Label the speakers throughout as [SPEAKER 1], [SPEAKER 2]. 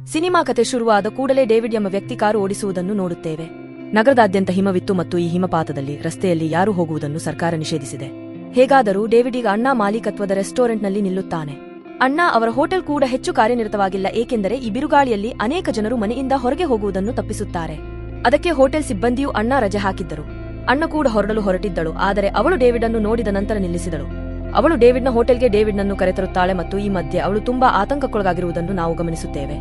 [SPEAKER 1] Cinema ಕತೆ ಶುರುವಾದ ಕೂಡಲೇ ಡೇವಿಡ್ ಎಂಬ ವ್ಯಕ್ತಿ ಕಾರು ಓಡಿಸುವುದನ್ನು ನೋಡುತ್ತೇವೆ. ನಗರದಾದ್ಯಂತ ಹಿಮವಿತ್ತು ಮತ್ತು ಈ ಹಿಮಪಾತದಲ್ಲಿ ರಸ್ತೆಯಲ್ಲಿ ಯಾರು ಹೋಗುವುದನ್ನು ಸರ್ಕಾರ ನಿಷೇಧಿಸಿದೆ. ಹೇಗಾದರೂ ಡೇವಿಡ್ ಈಗ ಅಣ್ಣಾ ಮಾಲೀಕತ್ವದ ರೆಸ್ಟೋರೆಂಟ್ನಲ್ಲಿ ನಿಲ್ಲುತ್ತಾನೆ. ಅಣ್ಣಾ ಅವರ ಹೋಟೆಲ್ ಕೂಡ ಹೆಚ್ಚು ಕಾರ್ಯನಿರತವಾಗಿಲ್ಲ, ಏಕೆಂದರೆ ಈ ಬಿರುಗಾಳಿಯಲ್ಲಿ ಅನೇಕ ಜನರು ಮನೆಯಿಂದ ಹೊರಗೆ ಹೋಗುವುದನ್ನು ತಪ್ಪಿಸುತ್ತಾರೆ. ಅದಕ್ಕೆ ಹೋಟೆಲ್ ಸಿಬ್ಬಂದಿಯೂ ಅಣ್ಣಾ ರಜೆ ಹಾಕಿದ್ದರು. ಅಣ್ಣ ಕೂಡ ಹೊರಡಲು ಹೊರಟಿದ್ದಳು, ಆದರೆ ಅವಳು ಡೇವಿಡ್ ಅನ್ನು ನೋಡಿದ ನಂತರ ನಿಲ್ಲಿಸಿದಳು. ಅವಳು ಡೇವಿಡ್ನ ಹೋಟೆಲ್ಗೆ ಡೇವಿಡ್ನನ್ನು ಕರೆತರುತ್ತಾಳೆ ಮತ್ತು ಈ ಮಧ್ಯೆ ಅವಳು ತುಂಬಾ ಆತಂಕಕ್ಕೊಳಗಾಗಿರುವುದನ್ನು ನಾವು ಗಮನಿಸುತ್ತೇವೆ.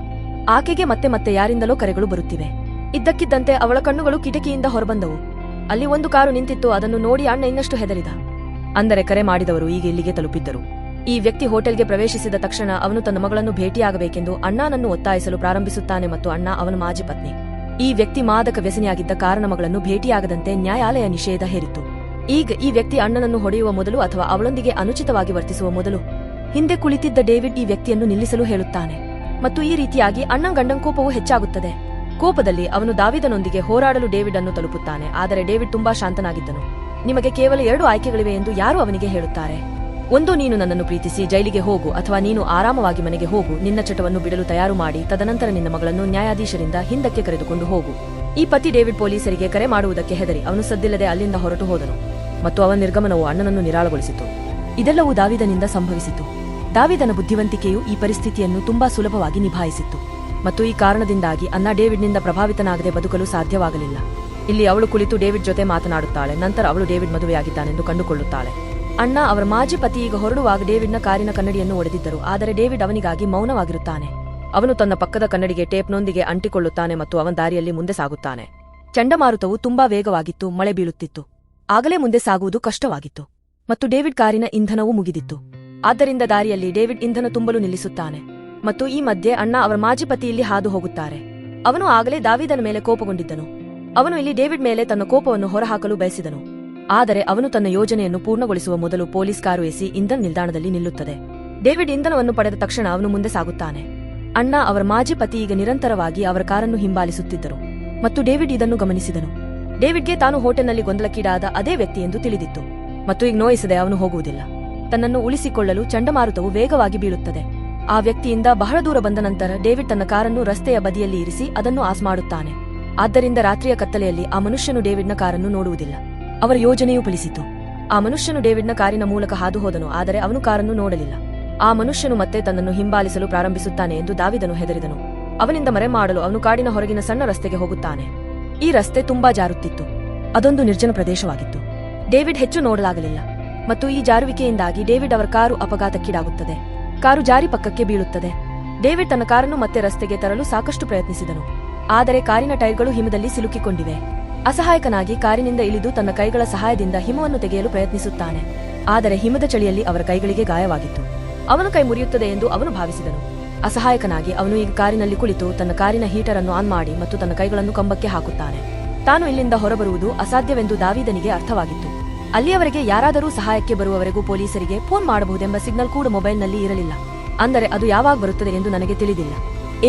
[SPEAKER 1] ಆಕೆಗೆ ಮತ್ತೆ ಮತ್ತೆ ಯಾರಿಂದಲೋ ಕರೆಗಳು ಬರುತ್ತಿವೆ. ಇದ್ದಕ್ಕಿದ್ದಂತೆ ಅವಳ ಕಣ್ಣುಗಳು ಕಿಟಕಿಯಿಂದ ಹೊರಬಂದವು. ಅಲ್ಲಿ ಒಂದು ಕಾರು ನಿಂತಿತ್ತು. ಅದನ್ನು ನೋಡಿ ಅಣ್ಣ ಇನ್ನಷ್ಟು ಹೆದರಿದ. ಅಂದರೆ ಕರೆ ಮಾಡಿದವರು ಈಗ ಇಲ್ಲಿಗೆ ತಲುಪಿದ್ದರು. ಈ ವ್ಯಕ್ತಿ ಹೋಟೆಲ್ಗೆ ಪ್ರವೇಶಿಸಿದ ತಕ್ಷಣ ಅವನು ತನ್ನ ಮಗಳನ್ನು ಭೇಟಿಯಾಗಬೇಕೆಂದು ಅಣ್ಣನನ್ನು ಒತ್ತಾಯಿಸಲು ಪ್ರಾರಂಭಿಸುತ್ತಾನೆ ಮತ್ತು ಅಣ್ಣ ಅವನ ಮಾಜಿ ಪತ್ನಿ. ಈ ವ್ಯಕ್ತಿ ಮಾದಕ ವ್ಯಸನಿಯಾಗಿದ್ದ ಕಾರಣ ಮಗಳನ್ನು ಭೇಟಿಯಾಗದಂತೆ ನ್ಯಾಯಾಲಯ ನಿಷೇಧ ಹೇರಿತು. ಈಗ ಈ ವ್ಯಕ್ತಿ ಅಣ್ಣನನ್ನು ಹೊಡೆಯುವ ಮೊದಲು ಅಥವಾ ಅವಳೊಂದಿಗೆ ಅನುಚಿತವಾಗಿ ವರ್ತಿಸುವ ಮೊದಲು ಹಿಂದೆ ಕುಳಿತಿದ್ದ ಡೇವಿಡ್ ಈ ವ್ಯಕ್ತಿಯನ್ನು ನಿಲ್ಲಿಸಲು ಹೇಳುತ್ತಾನೆ ಮತ್ತು ಈ ರೀತಿಯಾಗಿ ಅಣ್ಣನ ಗಂಡನ ಕೋಪವು ಹೆಚ್ಚಾಗುತ್ತದೆ. ಕೋಪದಲ್ಲಿ ಅವನು ದಾವಿದನೊಂದಿಗೆ ಹೋರಾಡಲು ಡೇವಿಡ್ ಅನ್ನು ತಲುಪುತ್ತಾನೆ, ಆದರೆ ಡೇವಿಡ್ ತುಂಬಾ ಶಾಂತನಾಗಿದ್ದನು. ನಿಮಗೆ ಕೇವಲ 2 ಆಯ್ಕೆಗಳಿವೆ ಎಂದು ಯಾರು ಅವನಿಗೆ ಹೇಳುತ್ತಾರೆ. ಒಂದು, ನೀನು ನನ್ನನ್ನು ಪ್ರೀತಿಸಿ ಜೈಲಿಗೆ ಹೋಗು, ಅಥವಾ ನೀನು ಆರಾಮವಾಗಿ ಮನೆಗೆ ಹೋಗು, ನಿನ್ನ ಚಟವನ್ನು ಬಿಡಲು ತಯಾರು ಮಾಡಿ ತದನಂತರ ನಿನ್ನ ಮಗಳನ್ನು ನ್ಯಾಯಾಧೀಶರಿಂದ ಹಿಂದಕ್ಕೆ ಕರೆದುಕೊಂಡು ಹೋಗು. ಈ ಪತಿ ಡೇವಿಡ್ ಪೊಲೀಸರಿಗೆ ಕರೆ ಮಾಡುವುದಕ್ಕೆ ಹೆದರಿ ಅವನು ಸದ್ದಿಲ್ಲದೆ ಅಲ್ಲಿಂದ ಹೊರಟು ಹೋದನು ಮತ್ತು ಅವನ ನಿರ್ಗಮನವು ಅಣ್ಣನನ್ನು ನಿರಾಳಗೊಳಿಸಿತು. ಇದೆಲ್ಲವೂ ದಾವಿದನಿಂದ ಸಂಭವಿಸಿತು. ದಾವಿದನ ಬುದ್ಧಿವಂತಿಕೆಯು ಈ ಪರಿಸ್ಥಿತಿಯನ್ನು ತುಂಬಾ ಸುಲಭವಾಗಿ ನಿಭಾಯಿಸಿತ್ತು ಮತ್ತು ಈ ಕಾರಣದಿಂದಾಗಿ ಅನ್ನ ಡೇವಿಡ್ನಿಂದ ಪ್ರಭಾವಿತನಾಗದೆ ಬದುಕಲು ಸಾಧ್ಯವಾಗಲಿಲ್ಲ. ಇಲ್ಲಿ ಅವಳು ಕುಳಿತು ಡೇವಿಡ್ ಜೊತೆ ಮಾತನಾಡುತ್ತಾಳೆ. ನಂತರ ಅವಳು ಡೇವಿಡ್ ಮದುವೆಯಾಗಿದ್ದಾನೆಂದು ಕಂಡುಕೊಳ್ಳುತ್ತಾಳೆ. ಅಣ್ಣ ಅವರ ಮಾಜಿ ಪತಿ ಈಗ ಹೊರಡುವಾಗ ಡೇವಿಡ್ನ ಕಾರಿನ ಕನ್ನಡಿಯನ್ನು ಒಡೆದಿದ್ದರು, ಆದರೆ ಡೇವಿಡ್ ಅವನಿಗಾಗಿ ಮೌನವಾಗಿರುತ್ತಾನೆ. ಅವನು ತನ್ನ ಪಕ್ಕದ ಕನ್ನಡಿಗೆ ಟೇಪ್ನೊಂದಿಗೆ ಅಂಟಿಕೊಳ್ಳುತ್ತಾನೆ ಮತ್ತು ಅವನ ದಾರಿಯಲ್ಲಿ ಮುಂದೆ ಸಾಗುತ್ತಾನೆ. ಚಂಡಮಾರುತವು ತುಂಬಾ ವೇಗವಾಗಿತ್ತು, ಮಳೆ ಬೀಳುತ್ತಿತ್ತು. ಆಗಲೇ ಮುಂದೆ ಸಾಗುವುದು ಕಷ್ಟವಾಗಿತ್ತು ಮತ್ತು ಡೇವಿಡ್ ಕಾರಿನ ಇಂಧನವೂ ಮುಗಿದಿತ್ತು. ಆದ್ದರಿಂದ ದಾರಿಯಲ್ಲಿ ಡೇವಿಡ್ ಇಂಧನ ತುಂಬಲು ನಿಲ್ಲಿಸುತ್ತಾನೆ ಮತ್ತು ಈ ಮಧ್ಯೆ ಅಣ್ಣ ಅವರ ಮಾಜಿ ಪತಿ ಇಲ್ಲಿ ಹಾದು ಹೋಗುತ್ತಾರೆ. ಅವನು ಆಗಲೇ ದಾವಿದನ ಮೇಲೆ ಕೋಪಗೊಂಡಿದ್ದನು. ಅವನು ಇಲ್ಲಿ ಡೇವಿಡ್ ಮೇಲೆ ತನ್ನ ಕೋಪವನ್ನು ಹೊರಹಾಕಲು ಬಯಸಿದನು, ಆದರೆ ಅವನು ತನ್ನ ಯೋಜನೆಯನ್ನು ಪೂರ್ಣಗೊಳಿಸುವ ಮೊದಲು ಪೊಲೀಸ್ ಕಾರು ಎಸಿ ಇಂಧನ ನಿಲ್ದಾಣದಲ್ಲಿ ನಿಲ್ಲುತ್ತದೆ. ಡೇವಿಡ್ ಇಂಧನವನ್ನು ಪಡೆದ ತಕ್ಷಣ ಅವನು ಮುಂದೆ ಸಾಗುತ್ತಾನೆ. ಅಣ್ಣ ಅವರ ಮಾಜಿ ಪತಿ ಈಗ ನಿರಂತರವಾಗಿ ಅವರ ಕಾರನ್ನು ಹಿಂಬಾಲಿಸುತ್ತಿದ್ದರು ಮತ್ತು ಡೇವಿಡ್ ಇದನ್ನು ಗಮನಿಸಿದನು. ಡೇವಿಡ್ಗೆ ತಾನು ಹೋಟೆಲ್ನಲ್ಲಿ ಗೊಂದಲಕ್ಕೀಡಾದ ಅದೇ ವ್ಯಕ್ತಿ ಎಂದು ತಿಳಿದಿತ್ತು ಮತ್ತು ಈಗ ನೋಯಿಸದೆ ಅವನು ಹೋಗುವುದಿಲ್ಲ. ತನ್ನನ್ನು ಉಳಿಸಿಕೊಳ್ಳಲು ಚಂಡಮಾರುತವು ವೇಗವಾಗಿ ಬೀಳುತ್ತದೆ. ಆ ವ್ಯಕ್ತಿಯಿಂದ ಬಹಳ ದೂರ ಬಂದ ನಂತರ ಡೇವಿಡ್ ತನ್ನ ಕಾರನ್ನು ರಸ್ತೆಯ ಬದಿಯಲ್ಲಿ ಇರಿಸಿ ಅದನ್ನು ಆಫ್ ಮಾಡುತ್ತಾನೆ. ಆದ್ದರಿಂದ ರಾತ್ರಿಯ ಕತ್ತಲೆಯಲ್ಲಿ ಆ ಮನುಷ್ಯನು ಡೇವಿಡ್ನ ಕಾರನ್ನು ನೋಡುವುದಿಲ್ಲ. ಅವರ ಯೋಜನೆಯು ಫಲಿಸಿತು. ಆ ಮನುಷ್ಯನು ಡೇವಿಡ್ನ ಕಾರಿನ ಮೂಲಕ ಹಾದು ಹೋದನು, ಆದರೆ ಅವನು ಕಾರನ್ನು ನೋಡಲಿಲ್ಲ. ಆ ಮನುಷ್ಯನು ಮತ್ತೆ ತನ್ನನ್ನು ಹಿಂಬಾಲಿಸಲು ಪ್ರಾರಂಭಿಸುತ್ತಾನೆ ಎಂದು ದಾವಿದನು ಹೆದರಿದನು. ಅವನಿಂದ ಮರೆ ಮಾಡಲು ಅವನು ಕಾಡಿನ ಹೊರಗಿನ ಸಣ್ಣ ರಸ್ತೆಗೆ ಹೋಗುತ್ತಾನೆ. ಈ ರಸ್ತೆ ತುಂಬಾ ಜಾರುತ್ತಿತ್ತು. ಅದೊಂದು ನಿರ್ಜನ ಪ್ರದೇಶವಾಗಿತ್ತು. ಡೇವಿಡ್ ಹೆಚ್ಚು ನೋಡಲಾಗಲಿಲ್ಲ ಮತ್ತು ಈ ಜಾರುವಿಕೆಯಿಂದಾಗಿ ಡೇವಿಡ್ ಅವರ ಕಾರು ಅಪಘಾತಕ್ಕೀಡಾಗುತ್ತದೆ. ಕಾರು ಜಾರಿ ಪಕ್ಕಕ್ಕೆ ಬೀಳುತ್ತದೆ. ಡೇವಿಡ್ ತನ್ನ ಕಾರನ್ನು ಮತ್ತೆ ರಸ್ತೆಗೆ ತರಲು ಸಾಕಷ್ಟು ಪ್ರಯತ್ನಿಸಿದನು, ಆದರೆ ಕಾರಿನ ಟೈರ್ಗಳು ಹಿಮದಲ್ಲಿ ಸಿಲುಕಿಕೊಂಡಿವೆ. ಅಸಹಾಯಕನಾಗಿ ಕಾರಿನಿಂದ ಇಳಿದು ತನ್ನ ಕೈಗಳ ಸಹಾಯದಿಂದ ಹಿಮವನ್ನು ತೆಗೆಯಲು ಪ್ರಯತ್ನಿಸುತ್ತಾನೆ, ಆದರೆ ಹಿಮದ ಚಳಿಯಲ್ಲಿ ಅವರ ಕೈಗಳಿಗೆ ಗಾಯವಾಗಿತ್ತು. ಅವನ ಕೈ ಮುರಿಯುತ್ತದೆ ಎಂದು ಅವನು ಭಾವಿಸಿದನು. ಅಸಹಾಯಕನಾಗಿ ಅವನು ಈಗ ಕಾರಿನಲ್ಲಿ ಕುಳಿತು ತನ್ನ ಕಾರಿನ ಹೀಟರ್ ಅನ್ನು ಆನ್ ಮಾಡಿ ಮತ್ತು ತನ್ನ ಕೈಗಳನ್ನು ಕಂಬಕ್ಕೆ ಹಾಕುತ್ತಾನೆ. ತಾನು ಇಲ್ಲಿಂದ ಹೊರಬರುವುದು ಅಸಾಧ್ಯವೆಂದು ದಾವಿದನಿಗೆ ಅರ್ಥವಾಗಿತ್ತು. ಅಲ್ಲಿಯವರೆಗೆ ಯಾರಾದರೂ ಸಹಾಯಕ್ಕೆ ಬರುವವರೆಗೂ ಪೊಲೀಸರಿಗೆ ಫೋನ್ ಮಾಡಬಹುದೆಂಬ ಸಿಗ್ನಲ್ ಕೂಡ ಮೊಬೈಲ್ನಲ್ಲಿ ಇರಲಿಲ್ಲ. ಅಂದರೆ ಅದು ಯಾವಾಗ ಬರುತ್ತದೆ ಎಂದು ನನಗೆ ತಿಳಿದಿಲ್ಲ,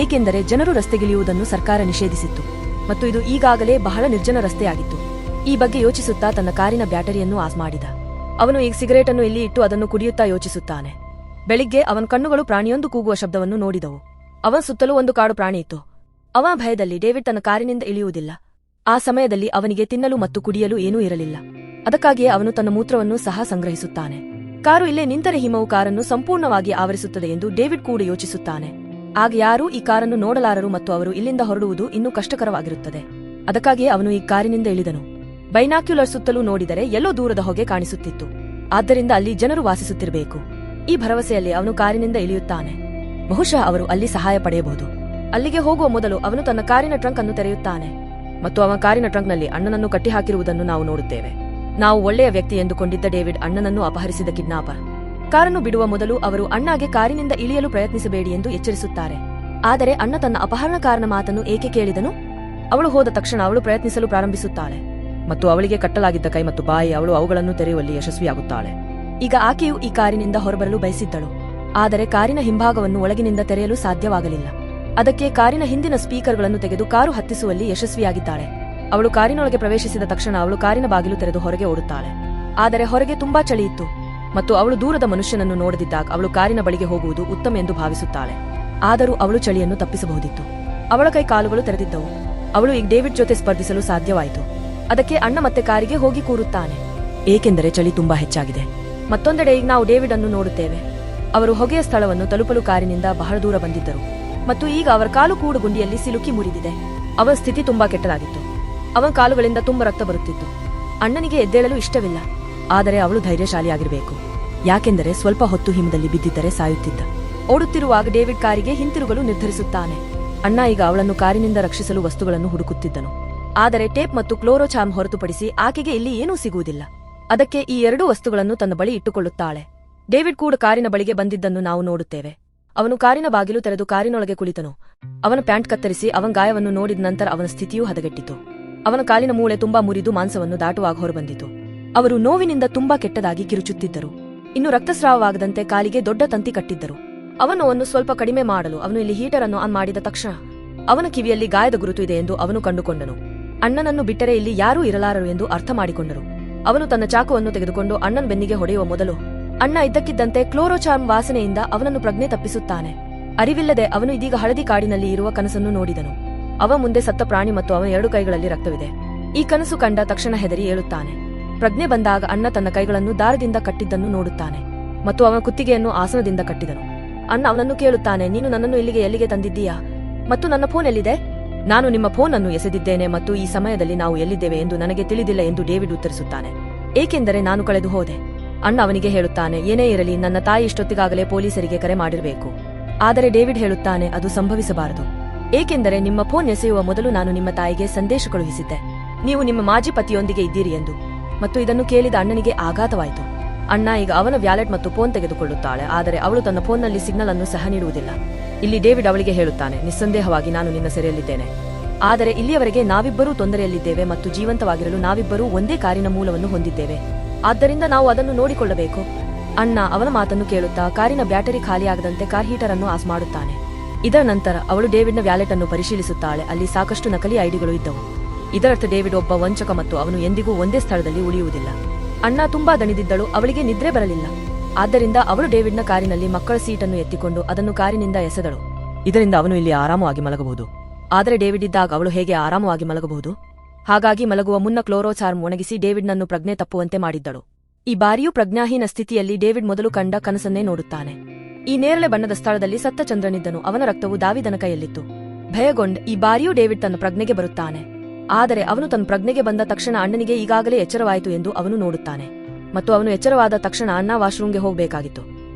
[SPEAKER 1] ಏಕೆಂದರೆ ಜನರು ರಸ್ತೆಗಿಳಿಯುವುದನ್ನು ಸರ್ಕಾರ ನಿಷೇಧಿಸಿತ್ತು ಮತ್ತು ಇದು ಈಗಾಗಲೇ ಬಹಳ ನಿರ್ಜನ ರಸ್ತೆಯಾಗಿತ್ತು. ಈ ಬಗ್ಗೆ ಯೋಚಿಸುತ್ತಾ ತನ್ನ ಕಾರಿನ ಬ್ಯಾಟರಿಯನ್ನು ಆಫ್ ಮಾಡಿದ. ಅವನು ಈಗ ಸಿಗರೇಟ್ ಅನ್ನು ಇಲ್ಲಿ ಇಟ್ಟು ಅದನ್ನು ಕುಡಿಯುತ್ತಾ ಯೋಚಿಸುತ್ತಾನೆ. ಬೆಳಿಗ್ಗೆ ಅವನ ಕಣ್ಣುಗಳು ಪ್ರಾಣಿಯೊಂದು ಕೂಗುವ ಶಬ್ದವನ್ನು ನೋಡಿದವು. ಅವನ ಸುತ್ತಲೂ ಒಂದು ಕಾಡು ಪ್ರಾಣಿ ಇತ್ತು. ಅವನ ಭಯದಲ್ಲಿ ಡೇವಿಡ್ ತನ್ನ ಕಾರಿನಿಂದ ಇಳಿಯುವುದಿಲ್ಲ. ಆ ಸಮಯದಲ್ಲಿ ಅವನಿಗೆ ತಿನ್ನಲು ಮತ್ತು ಕುಡಿಯಲು ಏನೂ ಇರಲಿಲ್ಲ. ಅದಕ್ಕಾಗಿಯೇ ಅವನು ತನ್ನ ಮೂತ್ರವನ್ನು ಸಹ ಸಂಗ್ರಹಿಸುತ್ತಾನೆ. ಕಾರು ಇಲ್ಲೇ ನಿಂತರೆ ಹಿಮವು ಕಾರನ್ನು ಸಂಪೂರ್ಣವಾಗಿ ಆವರಿಸುತ್ತದೆ ಎಂದು ಡೇವಿಡ್ ಕೂಡ ಯೋಚಿಸುತ್ತಾನೆ. ಆಗ ಯಾರೂ ಈ ಕಾರನ್ನು ನೋಡಲಾರರು ಮತ್ತು ಅವರು ಇಲ್ಲಿಂದ ಹೊರಡುವುದು ಇನ್ನೂ ಕಷ್ಟಕರವಾಗಿರುತ್ತದೆ. ಅದಕ್ಕಾಗಿಯೇ ಅವನು ಈ ಕಾರಿನಿಂದ ಇಳಿದನು. ಬೈನಾಕ್ಯುಲರ್ ಸುತ್ತಲೂ ನೋಡಿದರೆ ಎಲ್ಲೋ ದೂರದ ಹೊಗೆ ಕಾಣಿಸುತ್ತಿತ್ತು, ಆದ್ದರಿಂದ ಅಲ್ಲಿ ಜನರು ವಾಸಿಸುತ್ತಿರಬೇಕು. ಈ ಭರವಸೆಯಲ್ಲಿ ಅವನು ಕಾರಿನಿಂದ ಇಳಿಯುತ್ತಾನೆ. ಬಹುಶಃ ಅವರು ಅಲ್ಲಿ ಸಹಾಯ ಪಡೆಯಬಹುದು. ಅಲ್ಲಿಗೆ ಹೋಗುವ ಮೊದಲು ಅವನು ತನ್ನ ಕಾರಿನ ಟ್ರಂಕ್ ಅನ್ನು ತೆರೆಯುತ್ತಾನೆ ಮತ್ತು ಅವನ ಕಾರಿನ ಟ್ರಂಕ್ನಲ್ಲಿ ಅಣ್ಣನನ್ನು ಕಟ್ಟಿಹಾಕಿರುವುದನ್ನು ನಾವು ನೋಡುತ್ತೇವೆ. ನಾವು ಒಳ್ಳೆಯ ವ್ಯಕ್ತಿ ಎಂದುಕೊಂಡಿದ್ದ ಡೇವಿಡ್ ಅಣ್ಣನನ್ನು ಅಪಹರಿಸಿದ ಕಿಡ್ನಾಪರ್. ಕಾರನ್ನು ಬಿಡುವ ಮೊದಲು ಅವರು ಅಣ್ಣಗೆ ಕಾರಿನಿಂದ ಇಳಿಯಲು ಪ್ರಯತ್ನಿಸಬೇಡಿ ಎಂದು ಎಚ್ಚರಿಸುತ್ತಾರೆ. ಆದರೆ ಅಣ್ಣ ತನ್ನ ಅಪಹರಣಕಾರನ ಮಾತನ್ನು ಏಕೆ ಕೇಳಿದನು? ಅವಳು ಹೋದ ತಕ್ಷಣ ಅವಳು ಪ್ರಯತ್ನಿಸಲು ಪ್ರಾರಂಭಿಸುತ್ತಾಳೆ ಮತ್ತು ಅವಳಿಗೆ ಕಟ್ಟಲಾಗಿದ್ದ ಕೈ ಮತ್ತು ಬಾಯಿ ಅವಳು ಅವುಗಳನ್ನು ತೆರೆಯುವಲ್ಲಿ ಯಶಸ್ವಿಯಾಗುತ್ತಾಳೆ. ಈಗ ಆಕೆಯು ಈ ಕಾರಿನಿಂದ ಹೊರಬರಲು ಬಯಸಿದ್ದಳು, ಆದರೆ ಕಾರಿನ ಹಿಂಭಾಗವನ್ನು ಒಳಗಿನಿಂದ ತೆರೆಯಲು ಸಾಧ್ಯವಾಗಲಿಲ್ಲ. ಅದಕ್ಕೆ ಕಾರಿನ ಹಿಂದಿನ ಸ್ಪೀಕರ್ಗಳನ್ನು ತೆಗೆದು ಕಾರು ಹತ್ತಿಸುವಲ್ಲಿ ಯಶಸ್ವಿಯಾಗಿದ್ದಾಳೆ. ಅವಳು ಕಾರಿನೊಳಗೆ ಪ್ರವೇಶಿಸಿದ ತಕ್ಷಣ ಅವಳು ಕಾರಿನ ಬಾಗಿಲು ತೆರೆದು ಹೊರಗೆ ಓಡುತ್ತಾಳೆ. ಆದರೆ ಹೊರಗೆ ತುಂಬಾ ಚಳಿಯಿತ್ತು ಮತ್ತು ಅವಳು ದೂರದ ಮನುಷ್ಯನನ್ನು ನೋಡದಿದ್ದಾಗ ಅವಳು ಕಾರಿನ ಬಳಿಗೆ ಹೋಗುವುದು ಉತ್ತಮ ಎಂದು ಭಾವಿಸುತ್ತಾಳೆ. ಆದರೂ ಅವಳು ಚಳಿಯನ್ನು ತಪ್ಪಿಸಬಹುದಿತ್ತು. ಅವಳ ಕೈ ಕಾಲುಗಳು ತೆರೆದಿದ್ದವು. ಅವಳು ಈಗ ಡೇವಿಡ್ ಜೊತೆ ಸ್ಪರ್ಧಿಸಲು ಸಾಧ್ಯವಾಯಿತು. ಅದಕ್ಕೆ ಅಣ್ಣ ಮತ್ತೆ ಕಾರಿಗೆ ಹೋಗಿ ಕೂರುತ್ತಾನೆ, ಏಕೆಂದರೆ ಚಳಿ ತುಂಬಾ ಹೆಚ್ಚಾಗಿದೆ. ಮತ್ತೊಂದೆಡೆ ಈಗ ನಾವು ಡೇವಿಡ್ ಅನ್ನು ನೋಡುತ್ತೇವೆ. ಅವರು ಹೊಗೆಯ ಸ್ಥಳವನ್ನು ತಲುಪಲು ಕಾರಿನಿಂದ ಬಹಳ ದೂರ ಬಂದಿದ್ದರು ಮತ್ತು ಈಗ ಅವರ ಕಾಲು ಕೂಡು ಗುಂಡಿಯಲ್ಲಿ ಸಿಲುಕಿ ಮುರಿದಿದೆ. ಅವನ ಸ್ಥಿತಿ ತುಂಬಾ ಕೆಟ್ಟದಾಗಿತ್ತು. ಅವನ ಕಾಲುಗಳಿಂದ ತುಂಬಾ ರಕ್ತ ಬರುತ್ತಿತ್ತು. ಅಣ್ಣನಿಗೆ ಎದ್ದೇಳಲು ಇಷ್ಟವಿಲ್ಲ, ಆದರೆ ಅವಳು ಧೈರ್ಯಶಾಲಿಯಾಗಿರಬೇಕು, ಯಾಕೆಂದರೆ ಸ್ವಲ್ಪ ಹೊತ್ತು ಹಿಮದಲ್ಲಿ ಬಿದ್ದಿದ್ದರೆ ಸಾಯುತ್ತಿದ್ದ. ಓಡುತ್ತಿರುವಾಗ ಡೇವಿಡ್ ಕಾರಿಗೆ ಹಿಂತಿರುಗಲು ನಿರ್ಧರಿಸುತ್ತಾನೆ. ಅಣ್ಣ ಈಗ ಅವಳನ್ನು ಕಾರಿನಿಂದ ರಕ್ಷಿಸಲು ವಸ್ತುಗಳನ್ನು ಹುಡುಕುತ್ತಿದ್ದನು. ಆದರೆ ಟೇಪ್ ಮತ್ತು ಕ್ಲೋರೋಚಾಮ್ ಹೊರತುಪಡಿಸಿ ಆಕೆಗೆ ಇಲ್ಲಿ ಏನೂ ಸಿಗುವುದಿಲ್ಲ. ಅದಕ್ಕೆ ಈ ಎರಡೂ ವಸ್ತುಗಳನ್ನು ತನ್ನ ಬಳಿ ಇಟ್ಟುಕೊಳ್ಳುತ್ತಾಳೆ. ಡೇವಿಡ್ ಕೂಡ ಕಾರಿನ ಬಳಿಗೆ ಬಂದಿದ್ದನ್ನು ನಾವು ನೋಡುತ್ತೇವೆ. ಅವನು ಕಾರಿನ ಬಾಗಿಲು ತೆರೆದು ಕಾರಿನೊಳಗೆ ಕುಳಿತನು. ಅವನ ಪ್ಯಾಂಟ್ ಕತ್ತರಿಸಿ ಅವನ ಗಾಯವನ್ನು ನೋಡಿದ ನಂತರ ಅವನ ಸ್ಥಿತಿಯೂ ಹದಗೆಟ್ಟಿತು. ಅವನ ಕಾಲಿನ ಮೂಳೆ ತುಂಬಾ ಮುರಿದು ಮಾಂಸವನ್ನು ದಾಟುವಾಗ ಹೊರಬಂದಿತು. ಅವರು ನೋವಿನಿಂದ ತುಂಬಾ ಕೆಟ್ಟದಾಗಿ ಕಿರುಚುತ್ತಿದ್ದರು. ಇನ್ನು ರಕ್ತಸ್ರಾವವಾಗದಂತೆ ಕಾಲಿಗೆ ದೊಡ್ಡ ತಂತಿ ಕಟ್ಟಿದ್ದರು. ಅವನು ಸ್ವಲ್ಪ ಕಡಿಮೆ ಮಾಡಲು ಅವನು ಇಲ್ಲಿ ಹೀಟರ್ ಅನ್ನು ಆನ್ ಮಾಡಿದ ತಕ್ಷಣ ಅವನ ಕಿವಿಯಲ್ಲಿ ಗಾಯದ ಗುರುತು ಇದೆ ಎಂದು ಅವನು ಕಂಡುಕೊಂಡನು. ಅಣ್ಣನನ್ನು ಬಿಟ್ಟರೆ ಇಲ್ಲಿ ಯಾರೂ ಇರಲಾರರು ಎಂದು ಅರ್ಥ ಮಾಡಿಕೊಂಡರು. ಅವನು ತನ್ನ ಚಾಕುವನ್ನು ತೆಗೆದುಕೊಂಡು ಅಣ್ಣನ ಬೆನ್ನಿಗೆ ಹೊಡೆಯುವ ಮೊದಲು ಅಣ್ಣ ಇದ್ದಕ್ಕಿದ್ದಂತೆ ಕ್ಲೋರೋಚಾರ್ಮ್ ವಾಸನೆಯಿಂದ ಅವನನ್ನು ಪ್ರಜ್ಞೆ ತಪ್ಪಿಸುತ್ತಾನೆ. ಅರಿವಿಲ್ಲದೆ ಅವನು ಇದೀಗ ಹಳದಿ ಕಾಡಿನಲ್ಲಿ ಇರುವ ಕನಸನ್ನು ನೋಡಿದನು. ಅವ ಮುಂದೆ ಸತ್ತ ಪ್ರಾಣಿ ಮತ್ತು ಅವನ 2 ಕೈಗಳಲ್ಲಿ ರಕ್ತವಿದೆ. ಈ ಕನಸು ಕಂಡ ತಕ್ಷಣ ಹೆದರಿ ಏಳುತ್ತಾನೆ. ಪ್ರಜ್ಞೆ ಬಂದಾಗ ಅಣ್ಣ ತನ್ನ ಕೈಗಳನ್ನು ದಾರದಿಂದ ಕಟ್ಟಿದ್ದನ್ನು ನೋಡುತ್ತಾನೆ ಮತ್ತು ಅವನ ಕುತ್ತಿಗೆಯನ್ನು ಆಸನದಿಂದ ಕಟ್ಟಿದನು. ಅಣ್ಣ ಅವನನ್ನು ಕೇಳುತ್ತಾನೆ, ನೀನು ನನ್ನನ್ನು ಇಲ್ಲಿಗೆ ಎಲ್ಲಿಗೆ ತಂದಿದ್ದೀಯಾ ಮತ್ತು ನನ್ನ ಫೋನ್ ಎಲ್ಲಿದೆ? ನಾನು ನಿಮ್ಮ ಫೋನ್ ಅನ್ನು ಎಸೆದಿದ್ದೇನೆ ಮತ್ತು ಈ ಸಮಯದಲ್ಲಿ ನಾವು ಎಲ್ಲಿದ್ದೇವೆ ಎಂದು ನನಗೆ ತಿಳಿದಿಲ್ಲ ಎಂದು ಡೇವಿಡ್ ಉತ್ತರಿಸುತ್ತಾನೆ, ಏಕೆಂದರೆ ನಾನು ಕಳೆದು ಹೋದೆ. ಅಣ್ಣ ಅವನಿಗೆ ಹೇಳುತ್ತಾನೆ, ಏನೇ ಇರಲಿ ನನ್ನ ತಾಯಿ ಇಷ್ಟೊತ್ತಿಗಾಗಲೇ ಪೊಲೀಸರಿಗೆ ಕರೆ ಮಾಡಿರಬೇಕು. ಆದರೆ ಡೇವಿಡ್ ಹೇಳುತ್ತಾನೆ, ಅದು ಸಂಭವಿಸಬಾರದು, ಏಕೆಂದರೆ ನಿಮ್ಮ ಫೋನ್ ಎಸೆಯುವ ಮೊದಲು ನಾನು ನಿಮ್ಮ ತಾಯಿಗೆ ಸಂದೇಶ ಕಳುಹಿಸಿದ್ದೆ, ನೀವು ನಿಮ್ಮ ಮಾಜಿ ಪತಿಯೊಂದಿಗೆ ಇದ್ದೀರಿ ಎಂದು. ಮತ್ತು ಇದನ್ನು ಕೇಳಿದ ಅಣ್ಣನಿಗೆ ಆಘಾತವಾಯಿತು. ಅಣ್ಣ ಈಗ ಅವನ ವ್ಯಾಲೆಟ್ ಮತ್ತು ಫೋನ್ ತೆಗೆದುಕೊಳ್ಳುತ್ತಾಳೆ, ಆದರೆ ಅವಳು ತನ್ನ ಫೋನ್ನಲ್ಲಿ ಸಿಗ್ನಲ್ ಅನ್ನು ಸಹ ನೀಡುವುದಿಲ್ಲ. ಇಲ್ಲಿ ಡೇವಿಡ್ ಅವಳಿಗೆ ಹೇಳುತ್ತಾನೆ, ನಿಸ್ಸಂದೇಹವಾಗಿ ನಾನು ನಿನ್ನ ಸೆರೆಯಲ್ಲಿದ್ದೇನೆ, ಆದರೆ ಇಲ್ಲಿಯವರೆಗೆ ನಾವಿಬ್ಬರೂ ತೊಂದರೆಯಲ್ಲಿದ್ದೇವೆ ಮತ್ತು ಜೀವಂತವಾಗಿರಲು ನಾವಿಬ್ಬರೂ ಒಂದೇ ಕಾರಿನ ಮೂಲವನ್ನು ಹೊಂದಿದ್ದೇವೆ, ಆದ್ದರಿಂದ ನಾವು ಅದನ್ನು ನೋಡಿಕೊಳ್ಳಬೇಕು. ಅಣ್ಣ ಅವನ ಮಾತನ್ನು ಕೇಳುತ್ತಾ ಕಾರಿನ ಬ್ಯಾಟರಿ ಖಾಲಿಯಾಗದಂತೆ ಕಾರ್ ಹೀಟರ್ ಅನ್ನು ಆಫ್ ಮಾಡುತ್ತಾನೆ. ಇದರ ನಂತರ ಅವಳು ಡೇವಿಡ್ನ ವ್ಯಾಲೆಟ್ ಅನ್ನು ಪರಿಶೀಲಿಸುತ್ತಾಳೆ. ಅಲ್ಲಿ ಸಾಕಷ್ಟು ನಕಲಿ ಐಡಿಗಳು ಇದ್ದವು. ಇದರರ್ಥ ಡೇವಿಡ್ ಒಬ್ಬ ವಂಚಕ ಮತ್ತು ಅವನು ಎಂದಿಗೂ ಒಂದೇ ಸ್ಥಳದಲ್ಲಿ ಉಳಿಯುವುದಿಲ್ಲ. ಅಣ್ಣ ತುಂಬಾ ದಣಿದಿದ್ದಳು, ಅವಳಿಗೆ ನಿದ್ರೆ ಬರಲಿಲ್ಲ. ಆದ್ದರಿಂದ ಅವಳು ಡೇವಿಡ್ನ ಕಾರಿನಲ್ಲಿ ಮಕ್ಕಳ ಸೀಟನ್ನು ಎತ್ತಿಕೊಂಡು ಅದನ್ನು ಕಾರಿನಿಂದ ಎಸೆದಳು. ಇದರಿಂದ ಅವನು ಇಲ್ಲಿ ಆರಾಮವಾಗಿ ಮಲಗಬಹುದು. ಆದರೆ ಡೇವಿಡ್ ಇದ್ದಾಗ ಅವಳು ಹೇಗೆ ಆರಾಮವಾಗಿ ಮಲಗಬಹುದು? ಹಾಗಾಗಿ ಮಲಗುವ ಮುನ್ನ ಕ್ಲೋರೋಚಾರ್ಮ್ ಒಣಗಿಸಿ ಡೇವಿಡ್ನನ್ನು ಪ್ರಜ್ಞೆ ತಪ್ಪುವಂತೆ ಮಾಡಿದ್ದಳು. ಈ ಬಾರಿಯೂ ಪ್ರಜ್ಞಾಹೀನ ಸ್ಥಿತಿಯಲ್ಲಿ ಡೇವಿಡ್ ಮೊದಲು ಕಂಡ ಕನಸನ್ನೇ ನೋಡುತ್ತಾನೆ. ಈ ನೇರಳೆ ಬಣ್ಣದ ಸ್ಥಳದಲ್ಲಿ ಸತ್ತ ಚಂದ್ರನಿದ್ದನು. ಅವನ ರಕ್ತವು ದಾವಿದನ ಕೈಯಲ್ಲಿತ್ತು. ಭಯಗೊಂಡ ಈ ಬಾರಿಯೂ ಡೇವಿಡ್ ತನ್ನ ಪ್ರಜ್ಞೆಗೆ ಬರುತ್ತಾನೆ. ಆದರೆ ಅವನು ತನ್ನ ಪ್ರಜ್ಞೆಗೆ ಬಂದ ತಕ್ಷಣ ಅಣ್ಣನಿಗೆ ಈಗಾಗಲೇ ಎಚ್ಚರವಾಯಿತು ಎಂದು ಅವನು ನೋಡುತ್ತಾನೆ ಮತ್ತು ಅವನು ಎಚ್ಚರವಾದ ತಕ್ಷಣ ಅಣ್ಣ ವಾಶ್ರೂಮ್ಗೆ ಹೋಗಬೇಕಾಗಿತ್ತು.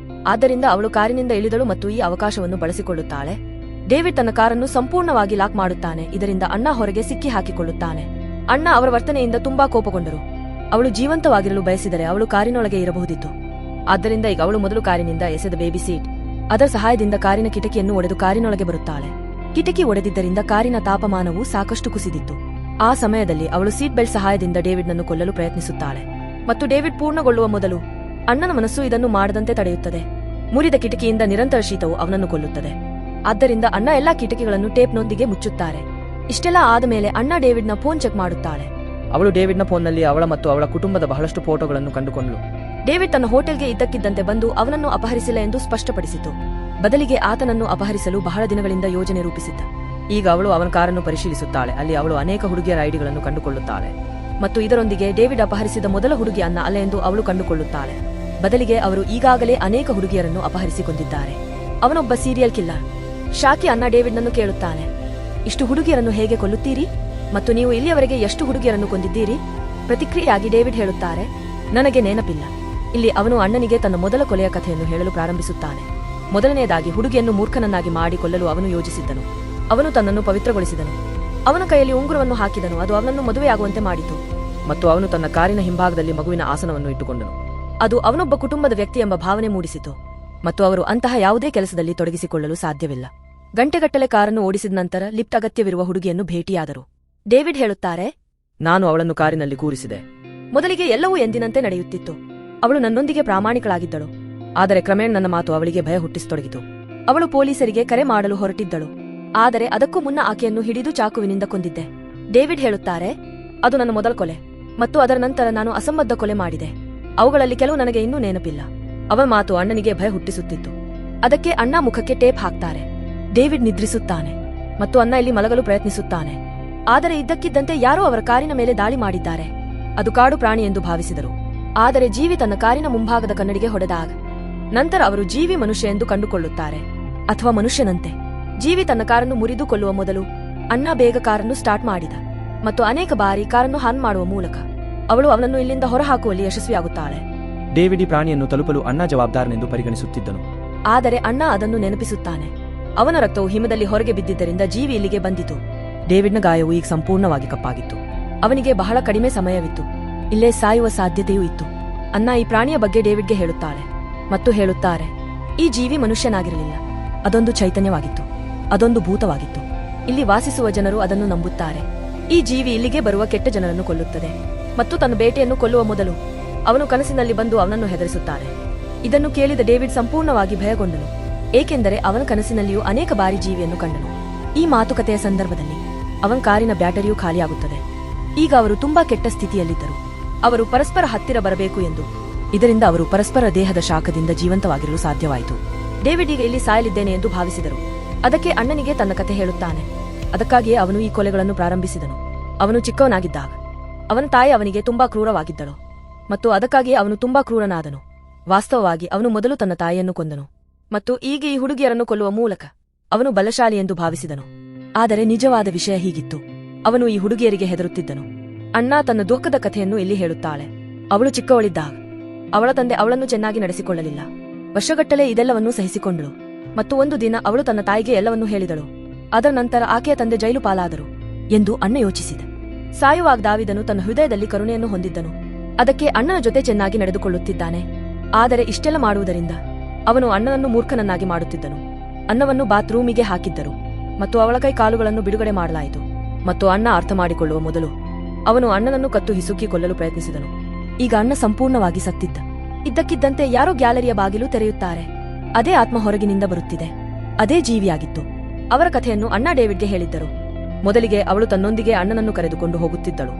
[SPEAKER 1] ಆದ್ದರಿಂದ ಅವಳು ಕಾರಿನಿಂದ ಇಳಿದಳು ಮತ್ತು ಈ ಅವಕಾಶವನ್ನು ಬಳಸಿಕೊಳ್ಳುತ್ತಾಳೆ. ಡೇವಿಡ್ ತನ್ನ ಕಾರನ್ನು ಸಂಪೂರ್ಣವಾಗಿ ಲಾಕ್ ಮಾಡುತ್ತಾನೆ. ಇದರಿಂದ ಅಣ್ಣ ಹೊರಗೆ ಸಿಕ್ಕಿ ಹಾಕಿಕೊಳ್ಳುತ್ತಾನೆ. ಅಣ್ಣ ಅವರ ವರ್ತನೆಯಿಂದ ತುಂಬಾ ಕೋಪಗೊಂಡರು. ಅವಳು ಜೀವಂತವಾಗಿರಲು ಬಯಸಿದರೆ ಅವಳು ಕಾರಿನೊಳಗೆ ಇರಬಹುದಿತ್ತು. ಆದ್ದರಿಂದ ಈಗ ಅವಳು ಮೊದಲು ಕಾರಿನಿಂದ ಎಸೆದ ಬೇಬಿ ಸೀಟ್ ಅದರ ಸಹಾಯದಿಂದ ಕಾರಿನ ಕಿಟಕಿಯನ್ನು ಒಡೆದು ಕಾರಿನೊಳಗೆ ಬರುತ್ತಾಳೆ. ಕಿಟಕಿ ಒಡೆದಿದ್ದರಿಂದ ಕಾರಿನ ತಾಪಮಾನವು ಸಾಕಷ್ಟು ಕುಸಿದಿತ್ತು. ಆ ಸಮಯದಲ್ಲಿ ಅವಳು ಸೀಟ್ ಬೆಲ್ಟ್ ಸಹಾಯದಿಂದ ಡೇವಿಡ್ನನ್ನು ಕೊಲ್ಲಲು ಪ್ರಯತ್ನಿಸುತ್ತಾಳೆ ಮತ್ತು ಡೇವಿಡ್ ಪೂರ್ಣಗೊಳ್ಳುವ ಮೊದಲು ಅಣ್ಣನ ಮನಸ್ಸು ಇದನ್ನು ಮಾಡದಂತೆ ತಡೆಯುತ್ತದೆ. ಮುರಿದ ಕಿಟಕಿಯಿಂದ ನಿರಂತರ ಶೀತವು ಅವನನ್ನು ಕೊಲ್ಲುತ್ತದೆ. ಆದ್ದರಿಂದ ಅಣ್ಣ ಎಲ್ಲಾ ಕಿಟಕಿಗಳನ್ನು ಟೇಪ್ನೊಂದಿಗೆ ಮುಚ್ಚುತ್ತಾರೆ. ಇಷ್ಟೆಲ್ಲ ಆದ ಮೇಲೆ ಅಣ್ಣ ಡೇವಿಡ್ನ ಫೋನ್ ಚೆಕ್ ಮಾಡುತ್ತಾಳೆ.
[SPEAKER 2] ಅವಳು ಡೇವಿಡ್ನ ಫೋನ್ನಲ್ಲಿ ಅವಳ ಮತ್ತು ಅವಳ ಕುಟುಂಬದ ಬಹಳಷ್ಟು ಫೋಟೋಗಳನ್ನು ಕಂಡುಕೊಂಡಳು.
[SPEAKER 1] ಡೇವಿಡ್ ತನ್ನ ಹೋಟೆಲ್ಗೆ ಇದ್ದಕ್ಕಿದ್ದಂತೆ ಬಂದು ಅವನನ್ನು ಅಪಹರಿಸಿಲ್ಲ ಎಂದು ಸ್ಪಷ್ಟಪಡಿಸಿತು. ಬದಲಿಗೆ ಆತನನ್ನು ಅಪಹರಿಸಲು ಬಹಳ ದಿನಗಳಿಂದ ಯೋಜನೆ ರೂಪಿಸಿದ್ದ.
[SPEAKER 2] ಈಗ ಅವಳು ಅವನ ಕಾರನ್ನು ಪರಿಶೀಲಿಸುತ್ತಾಳೆ. ಅಲ್ಲಿ ಅವಳು ಅನೇಕ ಹುಡುಗಿಯರ ಐಡಿಗಳನ್ನು ಕಂಡುಕೊಳ್ಳುತ್ತಾಳೆ
[SPEAKER 1] ಮತ್ತು ಇದರೊಂದಿಗೆ ಡೇವಿಡ್ ಅಪಹರಿಸಿದ ಮೊದಲ ಹುಡುಗಿ ಅನ್ನ ಅಲ್ಲ ಎಂದು ಅವಳು ಕಂಡುಕೊಳ್ಳುತ್ತಾಳೆ. ಬದಲಿಗೆ ಅವರು ಈಗಾಗಲೇ ಅನೇಕ ಹುಡುಗಿಯರನ್ನು ಅಪಹರಿಸಿಕೊಂಡಿದ್ದಾರೆ. ಅವನೊಬ್ಬ ಸೀರಿಯಲ್ ಕಿಲ್ಲರ್. ಶಾಕಿ ಅನ್ನ ಡೇವಿಡ್ನನ್ನು ಕೇಳುತ್ತಾನೆ, ಇಷ್ಟು ಹುಡುಗಿಯರನ್ನು ಹೇಗೆ ಕೊಲ್ಲುತ್ತೀರಿ ಮತ್ತು ನೀವು ಇಲ್ಲಿಯವರೆಗೆ ಎಷ್ಟು ಹುಡುಗಿಯರನ್ನು ಕೊಂದಿದ್ದೀರಿ? ಪ್ರತಿಕ್ರಿಯೆಯಾಗಿ ಡೇವಿಡ್ ಹೇಳುತ್ತಾರೆ, ನನಗೆ ನೆನಪಿಲ್ಲ. ಇಲ್ಲಿ ಅವನು ಅಣ್ಣನಿಗೆ ತನ್ನ ಮೊದಲ ಕೊಲೆಯ ಕಥೆಯನ್ನು ಹೇಳಲು ಪ್ರಾರಂಭಿಸುತ್ತಾನೆ. ಮೊದಲನೆಯದಾಗಿ ಹುಡುಗಿಯನ್ನು ಮೂರ್ಖನನ್ನಾಗಿ ಮಾಡಿ ಕೊಲ್ಲಲು ಅವನು ಯೋಜಿಸಿದ್ದನು. ಅವನು ತನ್ನನ್ನು ಪವಿತ್ರಗೊಳಿಸಿದನು. ಅವನ ಕೈಯಲ್ಲಿ ಉಂಗುರವನ್ನು ಹಾಕಿದನು. ಅದು ಅವನನ್ನು ಮದುವೆಯಾಗುವಂತೆ ಮಾಡಿತು.
[SPEAKER 2] ಮತ್ತು ಅವನು ತನ್ನ ಕಾರಿನ ಹಿಂಭಾಗದಲ್ಲಿ ಮಗುವಿನ ಆಸನವನ್ನು ಇಟ್ಟುಕೊಂಡನು.
[SPEAKER 1] ಅದು ಅವನೊಬ್ಬ ಕುಟುಂಬದ ವ್ಯಕ್ತಿ ಎಂಬ ಭಾವನೆ ಮೂಡಿಸಿತು ಮತ್ತು ಅವರು ಅಂತಹ ಯಾವುದೇ ಕೆಲಸದಲ್ಲಿ ತೊಡಗಿಸಿಕೊಳ್ಳಲು ಸಾಧ್ಯವಿಲ್ಲ. ಗಂಟೆಗಟ್ಟಲೆ ಕಾರನ್ನು ಓಡಿಸಿದ ನಂತರ ಲಿಫ್ಟ್ ಅಗತ್ಯವಿರುವ ಹುಡುಗಿಯನ್ನು ಭೇಟಿಯಾದರು. ಡೇವಿಡ್ ಹೇಳುತ್ತಾರೆ,
[SPEAKER 2] ನಾನು ಅವಳನ್ನು ಕಾರಿನಲ್ಲಿ ಕೂರಿಸಿದೆ.
[SPEAKER 1] ಮೊದಲಿಗೆ ಎಲ್ಲವೂ ಎಂದಿನಂತೆ ನಡೆಯುತ್ತಿತ್ತು. ಅವಳು ನನ್ನೊಂದಿಗೆ ಪ್ರಾಮಾಣಿಕಳಾಗಿದ್ದಳು. ಆದರೆ ಕ್ರಮೇಣ ನನ್ನ ಮಾತು ಅವಳಿಗೆ ಭಯ ಹುಟ್ಟಿಸತೊಡಗಿತು. ಅವಳು ಪೊಲೀಸರಿಗೆ ಕರೆ ಮಾಡಲು ಹೊರಟಿದ್ದಳು. ಆದರೆ ಅದಕ್ಕೂ ಮುನ್ನ ಆಕೆಯನ್ನು ಹಿಡಿದು ಚಾಕುವಿನಿಂದ ಕೊಂದಿದ್ದೆ. ಡೇವಿಡ್ ಹೇಳುತ್ತಾರೆ, ಅದು ನನ್ನ ಮೊದಲ ಕೊಲೆ ಮತ್ತು ಅದರ ನಂತರ ನಾನು ಅಸಂಬದ್ಧ ಕೊಲೆ ಮಾಡಿದೆ. ಅವುಗಳಲ್ಲಿ ಕೆಲವು ನನಗೆ ಇನ್ನೂ ನೆನಪಿಲ್ಲ. ಅವಳ ಮಾತು ಅಣ್ಣನಿಗೆ ಭಯ ಹುಟ್ಟಿಸುತ್ತಿತ್ತು. ಅದಕ್ಕೆ ಅಣ್ಣ ಮುಖಕ್ಕೆ ಟೇಪ್ ಹಾಕ್ತಾರೆ. ಡೇವಿಡ್ ನಿದ್ರಿಸುತ್ತಾನೆ ಮತ್ತು ಅನ್ನ ಇಲ್ಲಿ ಮಲಗಲು ಪ್ರಯತ್ನಿಸುತ್ತಾನೆ. ಆದರೆ ಇದ್ದಕ್ಕಿದ್ದಂತೆ ಯಾರೋ ಅವರ ಕಾರಿನ ಮೇಲೆ ದಾಳಿ ಮಾಡಿದ್ದಾರೆ. ಅದು ಕಾಡು ಪ್ರಾಣಿ ಎಂದು ಭಾವಿಸಿದರು. ಆದರೆ ಜೀವಿ ತನ್ನ ಕಾರಿನ ಮುಂಭಾಗದ ಕನ್ನಡಿಗೆ ಹೊಡೆದಾಗ ನಂತರ ಅವರು ಜೀವಿ ಮನುಷ್ಯ ಎಂದು ಕಂಡುಕೊಳ್ಳುತ್ತಾರೆ, ಅಥವಾ ಮನುಷ್ಯನಂತೆ. ಜೀವಿ ತನ್ನ ಕಾರನ್ನು ಮುರಿದು ಕೊಲ್ಲುವ ಮೊದಲು ಅಣ್ಣ ಬೇಗ ಕಾರನ್ನು ಸ್ಟಾರ್ಟ್ ಮಾಡಿದ ಮತ್ತು ಅನೇಕ ಬಾರಿ ಕಾರನ್ನು ಹಾನ್ ಮಾಡುವ ಮೂಲಕ ಅವಳು ಅವನನ್ನು ಇಲ್ಲಿಂದ ಹೊರಹಾಕುವಲ್ಲಿ ಯಶಸ್ವಿಯಾಗುತ್ತಾಳೆ.
[SPEAKER 3] ಡೇವಿಡ್ ಈ ಪ್ರಾಣಿಯನ್ನು ತಲುಪಲು ಅಣ್ಣ ಜವಾಬ್ದಾರನೆಂದು ಪರಿಗಣಿಸುತ್ತಿದ್ದನು.
[SPEAKER 1] ಆದರೆ ಅಣ್ಣ ಅದನ್ನು ನೆನಪಿಸುತ್ತಾನೆ. ಅವನ ರಕ್ತವು ಹಿಮದಲ್ಲಿ ಹೊರಗೆ ಬಿದ್ದಿದ್ದರಿಂದ ಜೀವಿ ಇಲ್ಲಿಗೆ ಬಂದಿತು.
[SPEAKER 2] ಡೇವಿಡ್ನ ಗಾಯವು ಈಗ ಸಂಪೂರ್ಣವಾಗಿ ಕಪ್ಪಾಗಿತ್ತು.
[SPEAKER 1] ಅವನಿಗೆ ಬಹಳ ಕಡಿಮೆ ಸಮಯವಿತ್ತು. ಇಲ್ಲೇ ಸಾಯುವ ಸಾಧ್ಯತೆಯೂ ಇತ್ತು. ಅನ್ನ ಈ ಪ್ರಾಣಿಯ ಬಗ್ಗೆ ಡೇವಿಡ್ಗೆ ಹೇಳುತ್ತಾಳೆ ಮತ್ತು ಹೇಳುತ್ತಾರೆ, ಈ ಜೀವಿ ಮನುಷ್ಯನಾಗಿರಲಿಲ್ಲ, ಅದೊಂದು ಚೈತನ್ಯವಾಗಿತ್ತು, ಅದೊಂದು ಭೂತವಾಗಿತ್ತು. ಇಲ್ಲಿ ವಾಸಿಸುವ ಜನರು ಅದನ್ನು ನಂಬುತ್ತಾರೆ. ಈ ಜೀವಿ ಇಲ್ಲಿಗೆ ಬರುವ ಕೆಟ್ಟ ಜನರನ್ನು ಕೊಲ್ಲುತ್ತದೆ ಮತ್ತು ತನ್ನ ಬೇಟೆಯನ್ನು ಕೊಲ್ಲುವ ಮೊದಲು ಅವನು ಕನಸಿನಲ್ಲಿ ಬಂದು ಅವನನ್ನು ಹೆದರಿಸುತ್ತಾನೆ. ಇದನ್ನು ಕೇಳಿದ ಡೇವಿಡ್ ಸಂಪೂರ್ಣವಾಗಿ ಭಯಗೊಂಡನು, ಏಕೆಂದರೆ ಅವನ ಕನಸಿನಲ್ಲಿಯೂ ಅನೇಕ ಬಾರಿ ಜೀವಿಯನ್ನು ಕಂಡನು. ಈ ಮಾತುಕತೆಯ ಸಂದರ್ಭದಲ್ಲಿ ಅವನ ಕಾರಿನ ಬ್ಯಾಟರಿಯೂ ಖಾಲಿಯಾಗುತ್ತದೆ. ಈಗ ಅವರು ತುಂಬಾ ಕೆಟ್ಟ ಸ್ಥಿತಿಯಲ್ಲಿದ್ದರು. ಅವರು ಪರಸ್ಪರ ಹತ್ತಿರ ಬರಬೇಕು ಎಂದು.
[SPEAKER 2] ಇದರಿಂದ ಅವರು ಪರಸ್ಪರ ದೇಹದ ಶಾಖದಿಂದ ಜೀವಂತವಾಗಿರಲು ಸಾಧ್ಯವಾಯಿತು.
[SPEAKER 1] ಡೇವಿಡ್ ಈಗ ಇಲ್ಲಿ ಸಾಯಲಿದ್ದೇನೆ ಎಂದು ಭಾವಿಸಿದರು. ಅದಕ್ಕೆ ಅಣ್ಣನಿಗೆ ತನ್ನ ಕತೆ ಹೇಳುತ್ತಾನೆ. ಅದಕ್ಕಾಗಿಯೇ ಅವನು ಈ ಕೊಲೆಗಳನ್ನು ಪ್ರಾರಂಭಿಸಿದನು. ಅವನು ಚಿಕ್ಕವನಾಗಿದ್ದಾಗ ಅವನ ತಾಯಿ ಅವನಿಗೆ ತುಂಬಾ ಕ್ರೂರವಾಗಿದ್ದಳು ಮತ್ತು ಅದಕ್ಕಾಗಿಯೇ ಅವನು ತುಂಬಾ ಕ್ರೂರನಾದನು. ವಾಸ್ತವವಾಗಿ ಅವನು ಮೊದಲು ತನ್ನ ತಾಯಿಯನ್ನು ಕೊಂದನು ಮತ್ತು ಈಗ ಈ ಹುಡುಗಿಯರನ್ನು ಕೊಲ್ಲುವ ಮೂಲಕ ಅವನು ಬಲಶಾಲಿ ಎಂದು ಭಾವಿಸಿದನು. ಆದರೆ ನಿಜವಾದ ವಿಷಯ ಹೀಗಿತ್ತು, ಅವನು ಈ ಹುಡುಗಿಯರಿಗೆ ಹೆದರುತ್ತಿದ್ದನು. ಅಣ್ಣ ತನ್ನ ದುಃಖದ ಕಥೆಯನ್ನು ಇಲ್ಲಿ ಹೇಳುತ್ತಾಳೆ. ಅವಳು ಚಿಕ್ಕವಳಿದ್ದಾಗ ಅವಳ ತಂದೆ ಅವಳನ್ನು ಚೆನ್ನಾಗಿ ನಡೆಸಿಕೊಳ್ಳಲಿಲ್ಲ. ವರ್ಷಗಟ್ಟಲೆ ಇದೆಲ್ಲವನ್ನೂ ಸಹಿಸಿಕೊಂಡಳು ಮತ್ತು ಒಂದು ದಿನ ಅವಳು ತನ್ನ ತಾಯಿಗೆ ಎಲ್ಲವನ್ನೂ ಹೇಳಿದಳು. ಅದರ ನಂತರ ಆಕೆಯ ತಂದೆ ಜೈಲು ಪಾಲಾದರು ಎಂದು ಅಣ್ಣ ಯೋಚಿಸಿದ. ಸಾಯುವಾಗ ದಾವಿದನು ತನ್ನ ಹೃದಯದಲ್ಲಿ ಕರುಣೆಯನ್ನು ಹೊಂದಿದ್ದನು. ಅದಕ್ಕೆ ಅಣ್ಣನ ಜೊತೆ ಚೆನ್ನಾಗಿ ನಡೆದುಕೊಳ್ಳುತ್ತಿದ್ದಾನೆ. ಆದರೆ ಇಷ್ಟೆಲ್ಲ ಮಾಡುವುದರಿಂದ ಅವನು ಅಣ್ಣನನ್ನು ಮೂರ್ಖನನ್ನಾಗಿ ಮಾಡುತ್ತಿದ್ದನು. ಅನ್ನವನ್ನು ಬಾತ್ರೂಮಿಗೆ ಹಾಕಿದ್ದರು ಮತ್ತು ಅವಳ ಕೈ ಕಾಲುಗಳನ್ನು ಬಿಡುಗಡೆ ಮಾಡಲಾಯಿತು ಮತ್ತು ಅಣ್ಣ ಅರ್ಥ ಮಾಡಿಕೊಳ್ಳುವ ಮೊದಲು ಅವನು ಅಣ್ಣನನ್ನು ಕತ್ತು ಹಿಸುಕಿ ಕೊಲ್ಲಲು ಪ್ರಯತ್ನಿಸಿದನು. ಈಗ ಅಣ್ಣ ಸಂಪೂರ್ಣವಾಗಿ ಸತ್ತಿದ್ದ. ಇದ್ದಕ್ಕಿದ್ದಂತೆ ಯಾರೋ ಗ್ಯಾಲರಿಯ ಬಾಗಿಲು ತೆರೆಯುತ್ತಾರೆ. ಅದೇ ಆತ್ಮ ಹೊರಗಿನಿಂದ ಬರುತ್ತಿದೆ. ಅದೇ ಜೀವಿಯಾಗಿತ್ತು. ಅವರ ಕಥೆಯನ್ನು ಅಣ್ಣ ಡೇವಿಡ್ಗೆ ಹೇಳಿದ್ದರು. ಮೊದಲಿಗೆ ಅವಳು ತನ್ನೊಂದಿಗೆ ಅಣ್ಣನನ್ನು ಕರೆದುಕೊಂಡು ಹೋಗುತ್ತಿದ್ದಳು.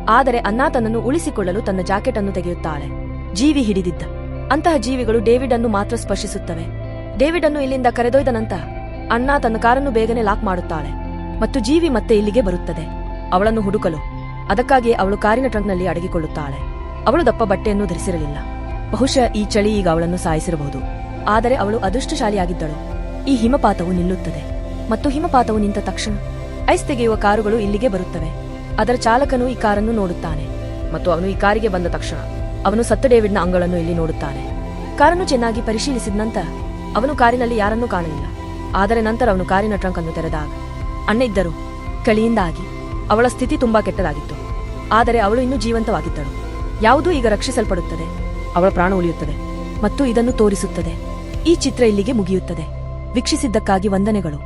[SPEAKER 1] ಆದರೆ ಅಣ್ಣ ತನ್ನನ್ನು ಉಳಿಸಿಕೊಳ್ಳಲು ತನ್ನ ಜಾಕೆಟ್ ಅನ್ನು ತೆಗೆಯುತ್ತಾಳೆ. ಜೀವಿ ಹಿಡಿದಿದ್ದ ಅಂತಹ ಜೀವಿಗಳು ಡೇವಿಡ್ ಅನ್ನು ಮಾತ್ರ ಸ್ಪರ್ಶಿಸುತ್ತವೆ. ಡೇವಿಡ್ ಅನ್ನು ಇಲ್ಲಿಂದ ಕರೆದೊಯ್ದ ನಂತರ ಅಣ್ಣ ತನ್ನ ಕಾರನ್ನು ಬೇಗನೆ ಲಾಕ್ ಮಾಡುತ್ತಾಳೆ ಮತ್ತು ಜೀವಿ ಮತ್ತೆ ಇಲ್ಲಿಗೆ ಬರುತ್ತದೆ ಅವಳನ್ನು ಹುಡುಕಲು. ಅದಕ್ಕಾಗಿ ಅವಳು ಕಾರಿನ ಟ್ರಂಕ್ನಲ್ಲಿ ಅಡಗಿಕೊಳ್ಳುತ್ತಾಳೆ. ಅವಳು ದಪ್ಪ ಬಟ್ಟೆಯನ್ನು ಧರಿಸಿರಲಿಲ್ಲ. ಬಹುಶಃ ಈ ಚಳಿ ಈಗ ಅವಳನ್ನು ಸಾಯಿಸಿರಬಹುದು. ಆದರೆ ಅವಳು ಅದೃಷ್ಟಶಾಲಿಯಾಗಿದ್ದಳು. ಈ ಹಿಮಪಾತವು ನಿಲ್ಲುತ್ತದೆ ಮತ್ತು ಹಿಮಪಾತವು ನಿಂತ ತಕ್ಷಣ ಐಸ್ ತೆಗೆಯುವ ಕಾರುಗಳು ಇಲ್ಲಿಗೆ ಬರುತ್ತವೆ. ಅದರ ಚಾಲಕನು ಈ ಕಾರನ್ನು ನೋಡುತ್ತಾನೆ
[SPEAKER 2] ಮತ್ತು ಅವನು ಈ ಕಾರಿಗೆ ಬಂದ ತಕ್ಷಣ ಅವನು ಸತ್ತ ಡೇವಿಡ್ನ ಅಂಗಳನ್ನು ಇಲ್ಲಿ ನೋಡುತ್ತಾನೆ.
[SPEAKER 1] ಕಾರನ್ನು ಚೆನ್ನಾಗಿ ಪರಿಶೀಲಿಸಿದ ನಂತರ ಅವನು ಕಾರಿನಲ್ಲಿ ಯಾರನ್ನೂ ಕಾಣಲಿಲ್ಲ. ಆದರೆ ನಂತರ ಅವನು ಕಾರಿನ ಟ್ರಂಕ್ ಅನ್ನು ತೆರೆದಾಗ ಅಣ್ಣ ಇದ್ದರು. ಕಳಿಯಿಂದಾಗಿ ಅವಳ ಸ್ಥಿತಿ ತುಂಬಾ ಕೆಟ್ಟದಾಗಿತ್ತು. ಆದರೆ ಅವಳು ಇನ್ನೂ ಜೀವಂತವಾಗಿದ್ದಳು. ಯಾವುದೂ ಈಗ ರಕ್ಷಿಸಲ್ಪಡುತ್ತದೆ.
[SPEAKER 2] ಅವಳ ಪ್ರಾಣ ಉಳಿಯುತ್ತದೆ
[SPEAKER 1] ಮತ್ತು ಇದನ್ನು ತೋರಿಸುತ್ತದೆ. ಈ ಚಿತ್ರ ಇಲ್ಲಿಗೆ ಮುಗಿಯುತ್ತದೆ. ವೀಕ್ಷಿಸಿದ್ದಕ್ಕಾಗಿ ವಂದನೆಗಳು.